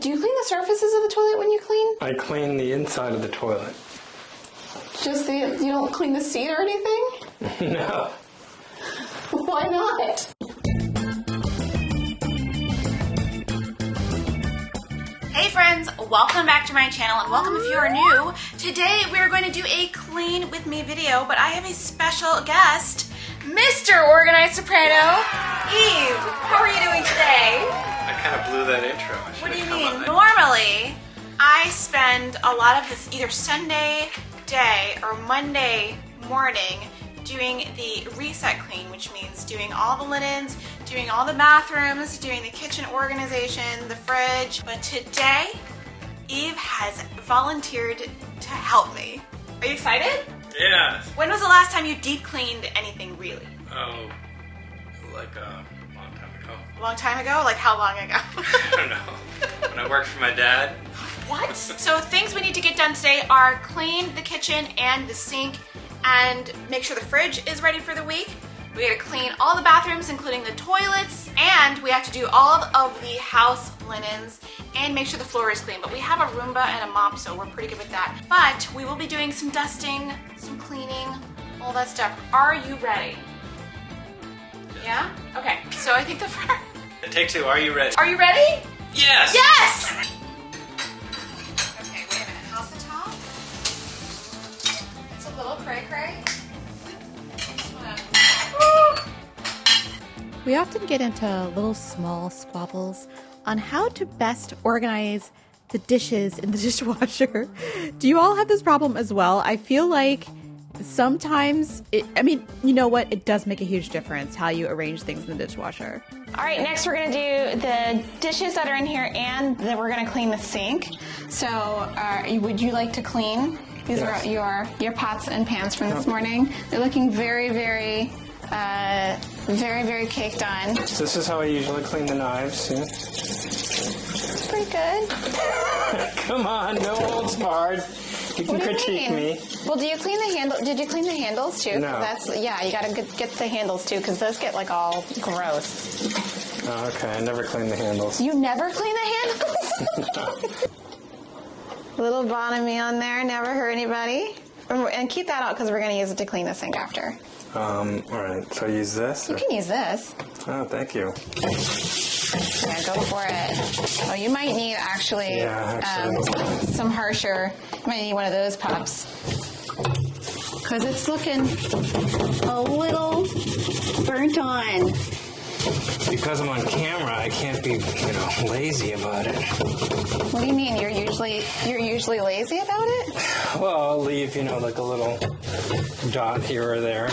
Do you clean the surfaces of the toilet when you clean? I clean the inside of the toilet. You don't clean the seat or anything? No. Why not? Hey friends, welcome back to my channel and welcome if you are new. Today we are going to do a clean with me video, but I have a special guest, Mr. Organized Soprano. Eve, how are you doing today? I kind of blew that intro. What do you mean? Normally, I spend a lot of this either Sunday day or Monday morning doing the reset clean, which means doing all the linens, doing all the bathrooms, doing the kitchen organization, the fridge. But today, Eve has volunteered to help me. Are you excited? Yes. When was the last time you deep cleaned anything really? Oh, like a long time ago. A long time ago? Like how long ago? I don't know. When I worked for my dad. What? So things we need to get done today are clean the kitchen and the sink and make sure the fridge is ready for the week. We gotta clean all the bathrooms, including the toilets, and we have to do all of the house linens and make sure the floor is clean. But we have a Roomba and a mop, so we're pretty good with that. But we will be doing some dusting, some cleaning, all that stuff. Are you ready? Yeah? Okay, so I think the first... Take two, are you ready? Are you ready? Yes! Yes! Okay, wait a minute. How's the top? It's a little cray-cray. We often get into little small squabbles on how to best organize the dishes in the dishwasher. Do you all have this problem as well? I feel like sometimes, you know what? It does make a huge difference how you arrange things in the dishwasher. All right, next we're going to do the dishes that are in here, and then we're going to clean the sink. So would you like to clean? These are your pots and pans from this morning. They're looking very, very, very caked on. This is how I usually clean the knives. Yeah. Pretty good. Come on, no holds barred. You can critique me. Well, do you clean the handle? Did you clean the handles too? No. Yeah, you got to get the handles too, because those get like all gross. Oh, okay, I never clean the handles. You never clean the handles? No. Little Bon Ami on there, never hurt anybody. And keep that out because we're going to use it to clean the sink after. All right, so use this? You can use this. Oh, thank you. Yeah, go for it. Oh, you might need actually some harsher. You might need one of those pups. Because it's looking a little burnt on. Because I'm on camera, I can't be, lazy about it. What do you mean? You're usually lazy about it? Well, I'll leave, like a little dot here or there.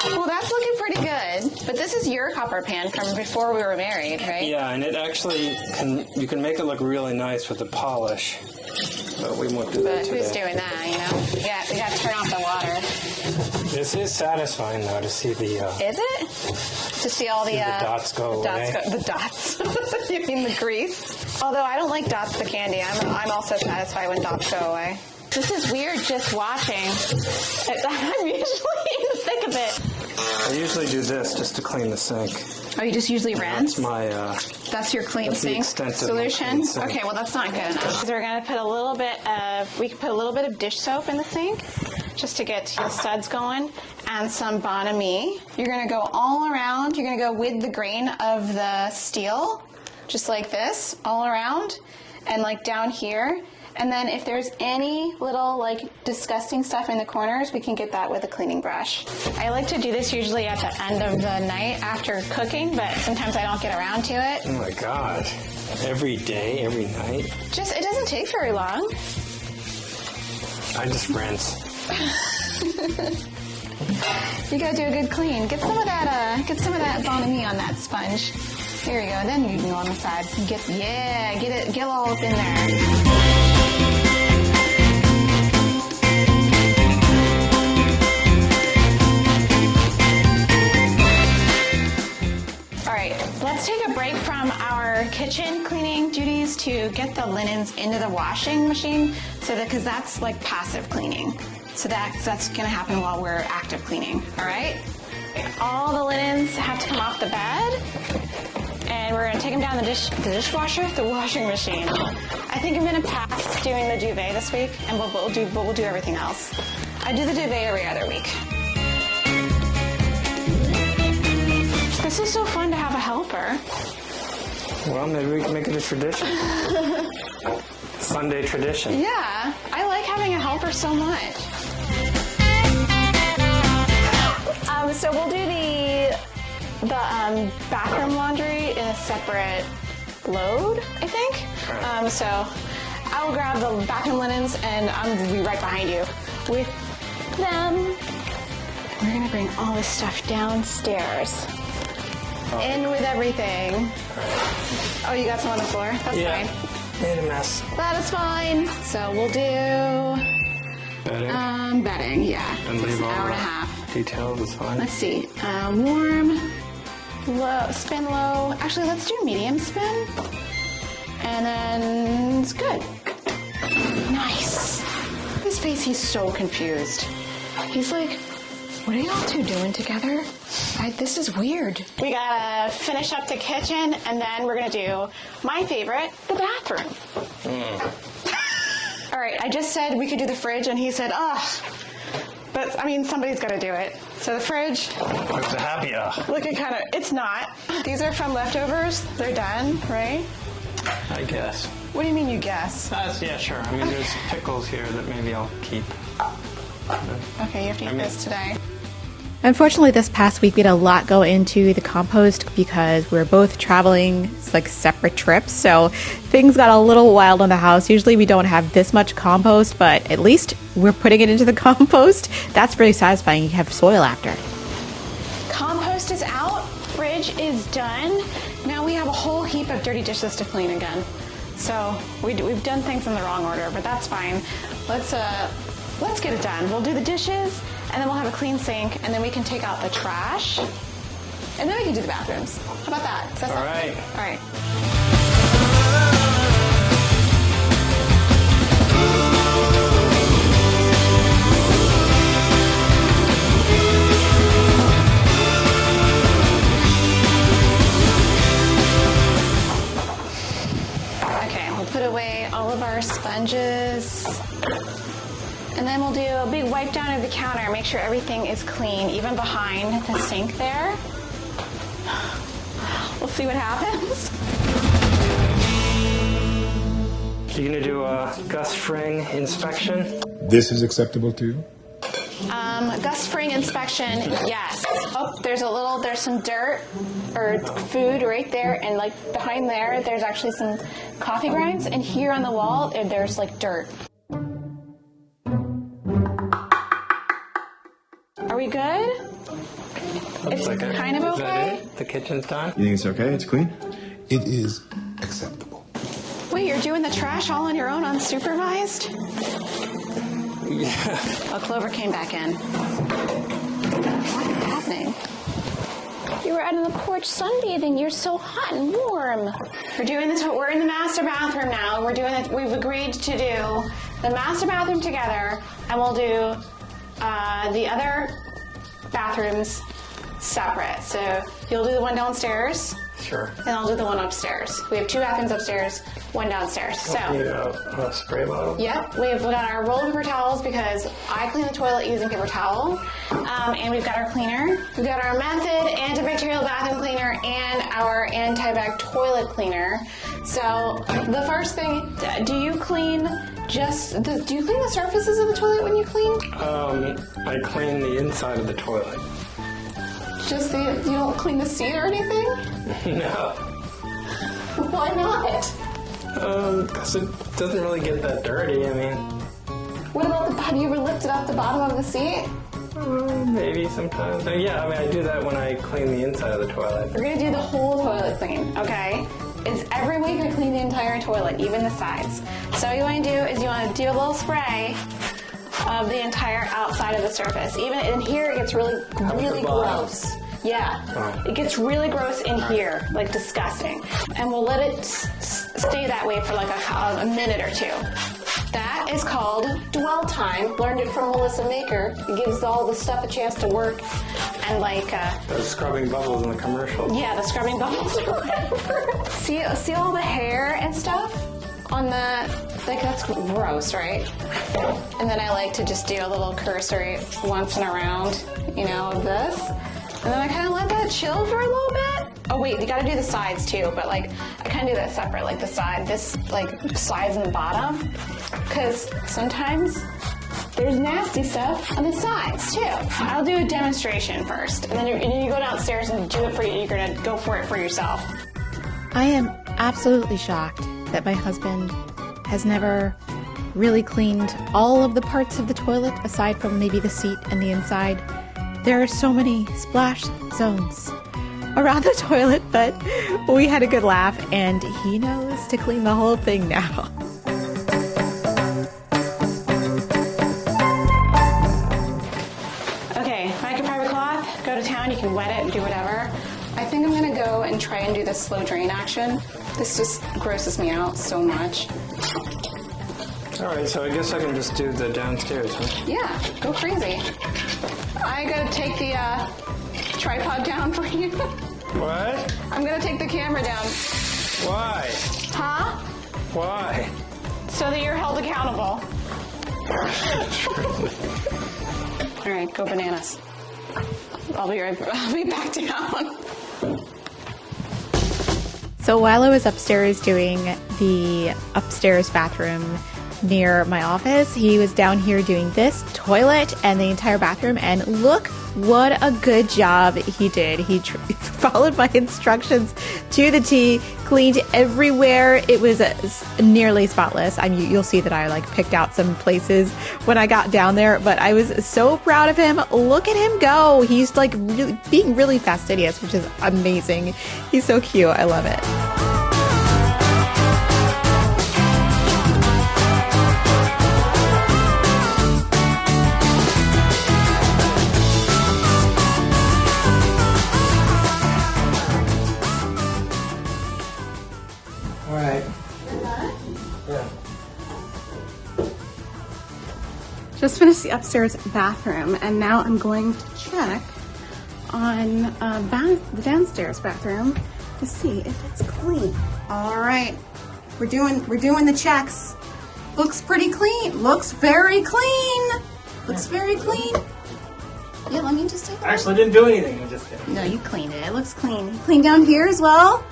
Well, that's looking pretty good. But this is your copper pan from before we were married, right? Yeah, and it actually you can make it look really nice with the polish. But we won't do that today. Who's doing that, Yeah, we got to turn off the water. This is satisfying, though, to see the... Is it? To see all the dots go away. The dots. You mean the grease? Although I don't like dots, the candy. I'm also satisfied when dots go away. This is weird just watching. I'm usually in the thick of it. I usually do this just to clean the sink. Oh, you just usually rinse? That's my... That's your clean sink solution? Okay, well that's not good enough. So we're going to put we can put a little bit of dish soap in the sink just to get the suds going, and some Bon Ami. You're going to go all around. You're going to go with the grain of the steel, just like this, all around, and like down here. And then if there's any little disgusting stuff in the corners, we can get that with a cleaning brush. I like to do this usually at the end of the night after cooking, but sometimes I don't get around to it. Oh my God. Every day, every night? It doesn't take very long. I just rinse. You gotta do a good clean. Get some of that Bon Ami on that sponge. Here we go. Then you can go on the sides and get all up in there. Let's take a break from our kitchen cleaning duties to get the linens into the washing machine, because that's like passive cleaning. So that's going to happen while we're active cleaning. All right. All the linens have to come off the bed, and then we're gonna take them down the dishwasher, the washing machine. I think I'm gonna pass doing the duvet this week, and we'll do everything else. I do the duvet every other week. This is so fun to have a helper. Well, maybe we can make it a tradition. Sunday tradition. Yeah, I like having a helper so much. So we'll do the bathroom laundry in a separate load, I think. Right. So I will grab the bathroom linens, and I'm going to be right behind you with them. We're going to bring all this stuff downstairs. In with everything. Oh, you got some on the floor? That's fine. Made a mess. That is fine. So we'll do bedding, yeah. And leave all an hour and a the half. details is fine. Let's see. Warm, low, spin low. Actually, let's do medium spin. And then it's good. Nice. His face, he's so confused. He's like, what are y'all two doing together? This is weird. We gotta finish up the kitchen, and then we're gonna do my favorite, the bathroom. All right, I just said we could do the fridge, and he said, ugh. But, I mean, somebody's gotta do it. So the fridge. What's the happy Looking kind of, it's not. These are from leftovers. They're done, right? I guess. What do you mean you guess? Yeah, sure. I mean, there's pickles here that maybe I'll keep. Okay, you have to eat this today. Unfortunately, this past week we had a lot go into the compost because we were both traveling. It's like separate trips, so things got a little wild in the house. Usually we don't have this much compost, but at least we're putting it into the compost. That's really satisfying. You have soil after. Compost is out. Fridge is done. Now we have a whole heap of dirty dishes to clean again. So we've done things in the wrong order, but that's fine. Let's get it done. We'll do the dishes, and then we'll have a clean sink, and then we can take out the trash, and then we can do the bathrooms. How about that? Does that sound good? All right. Okay, we'll put away all of our sponges. And then we'll do a big wipe down of the counter, make sure everything is clean, even behind the sink there. We'll see what happens. You gonna do a Gus Fring inspection? This is acceptable to you? Gus Fring inspection, yes. Oh, there's some dirt or food right there, and like behind there's actually some coffee grinds, and here on the wall, there's like dirt. Are we good? It's like kind of okay. Is that it? The kitchen's done? You think it's okay? It's clean? It is acceptable. Wait, you're doing the trash all on your own, unsupervised? Yeah. Oh, Clover came back in. What's happening? You were out on the porch sunbathing. You're so hot and warm. We're doing this. We're in the master bathroom now. We're doing it. We've agreed to do the master bathroom together, and we'll do the other bathrooms separate. So you'll do the one downstairs. Sure. And I'll do the one upstairs. We have two bathrooms upstairs, one downstairs. So. Need a spray bottle? Yep, we've got our rolled paper towels because I clean the toilet using paper towel. And we've got our cleaner. We've got our Method antibacterial bathroom cleaner and our antibac toilet cleaner. So the first thing, do you clean the surfaces of the toilet when you clean? I clean the inside of the toilet. You don't clean the seat or anything? No. Why not? Because it doesn't really get that dirty, I mean. What about have you ever lifted up the bottom of the seat? Maybe sometimes. Yeah, I mean, I do that when I clean the inside of the toilet. We're gonna do the whole toilet clean, okay? Every week I clean the entire toilet, even the sides. So what you wanna do is you wanna do a little spray of the entire outside of the surface. Even in here, it gets really gross. Yeah, it gets really gross in here, like disgusting. And we'll let it stay that way for like a minute or two. That is called dwell time. Learned it from Melissa Maker. It gives all the stuff a chance to work. And like the scrubbing bubbles in the commercial. Yeah, the scrubbing bubbles or whatever. See all the hair and stuff on the, like, that's gross, right? And then I like to just do a little cursory once and around, you know, of this. And then I kind of let that chill for a little bit. Oh wait, you gotta do the sides too, but like, I kind of do that separate, like the side, this like slides in the bottom. Because sometimes there's nasty stuff on the sides too. I'll do a demonstration first, and then you go downstairs and do it for you. You're gonna go for it for yourself. I am absolutely shocked that my husband has never really cleaned all of the parts of the toilet aside from maybe the seat and the inside. There are so many splash zones around the toilet, but we had a good laugh, and he knows to clean the whole thing now. Okay, microfiber cloth, go to town, you can wet it and do whatever. I think I'm gonna go and try and do the slow drain action. This just grosses me out so much. All right, so I guess I can just do the downstairs, huh? Yeah, go crazy. I gotta take the tripod down for you. What? I'm gonna take the camera down. Why? Huh? Why? So that you're held accountable. All right, go bananas. I'll be back down. So while I was upstairs doing the upstairs bathroom near my office, he was down here doing this toilet and the entire bathroom, and look what a good job he did. He followed my instructions to the T, cleaned everywhere. It was nearly spotless. I mean, you'll see that I like picked out some places when I got down there, but I was so proud of him. Look at him go. He's like really being really fastidious, which is amazing. He's so cute. I love it. Just finished the upstairs bathroom, and now I'm going to check on the downstairs bathroom to see if it's clean. All right, we're doing the checks. Looks pretty clean. Looks very clean. Looks very clean. Yeah, let me just take a look. Actually, I didn't do anything. I just did. No, you cleaned it. It looks clean. You cleaned down here as well.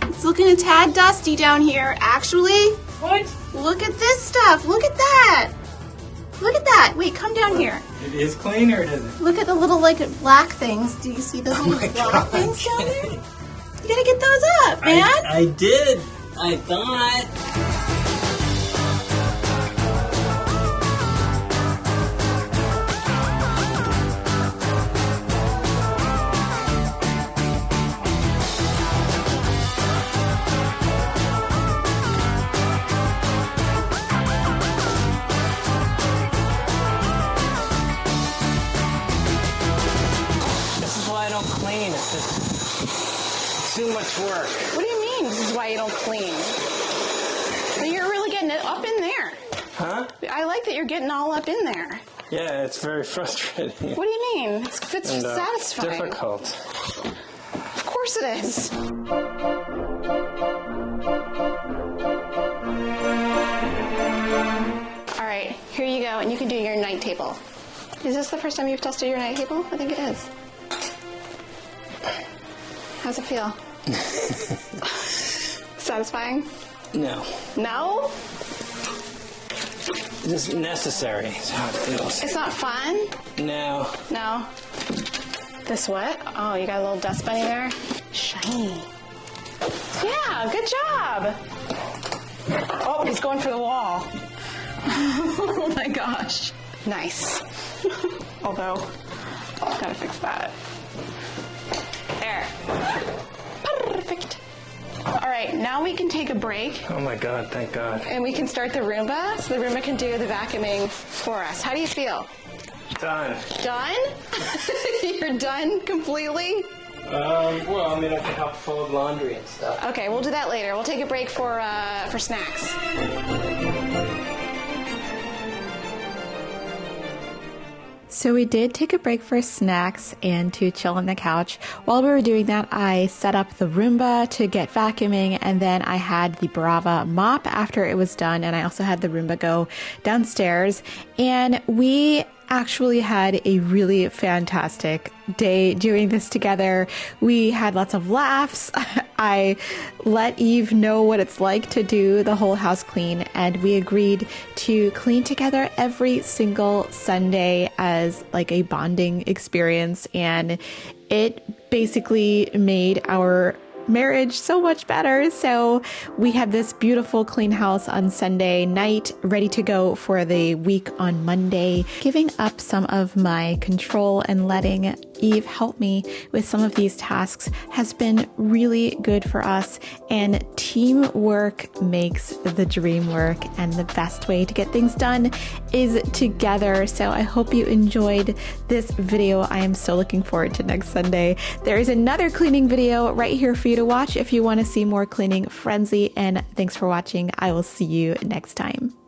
It's looking a tad dusty down here, actually. What? Look at this stuff. Look at that. Look at that. Wait, come down here. It is clean or it isn't? Look at the little like black things. Do you see those little black things down there? You gotta get those up, man. I did. I thought. Clean. It's just too much work. What do you mean? This is why you don't clean. But you're really getting it up in there. Huh? I like that you're getting all up in there. Yeah, it's very frustrating. What do you mean? It's and, satisfying. Difficult. Of course it is. All right, here you go, and you can do your night table. Is this the first time you've tested your night table? I think it is. How's it feel? Satisfying? No. No? Just necessary is how it feels. It's not fun? No. No? This what? Oh, you got a little dust bunny there? Shiny. Yeah, good job. Oh, he's going for the wall. Oh my gosh. Nice. Although, gotta fix that. There. Perfect. All right, now we can take a break. Oh my God, thank God. And we can start the Roomba, so the Roomba can do the vacuuming for us. How do you feel? Done. Done? You're done completely? Well, I mean, I can help fold laundry and stuff. Okay, we'll do that later. We'll take a break for snacks. So we did take a break for snacks and to chill on the couch. While we were doing that, I set up the Roomba to get vacuuming, and then I had the Brava mop after it was done, and I also had the Roomba go downstairs. And we actually had a really fantastic day doing this together. We had lots of laughs. I let Eve know what it's like to do the whole house clean, and we agreed to clean together every single Sunday as like a bonding experience, and it basically made our marriage so much better. So we have this beautiful clean house on Sunday night, ready to go for the week on Monday. Giving up some of my control and letting Eve help me with some of these tasks has been really good for us, and teamwork makes the dream work, and the best way to get things done is together. So I hope you enjoyed this video. I am so looking forward to next Sunday. There is another cleaning video right here for you to watch if you want to see more cleaning frenzy, and thanks for watching. I will see you next time.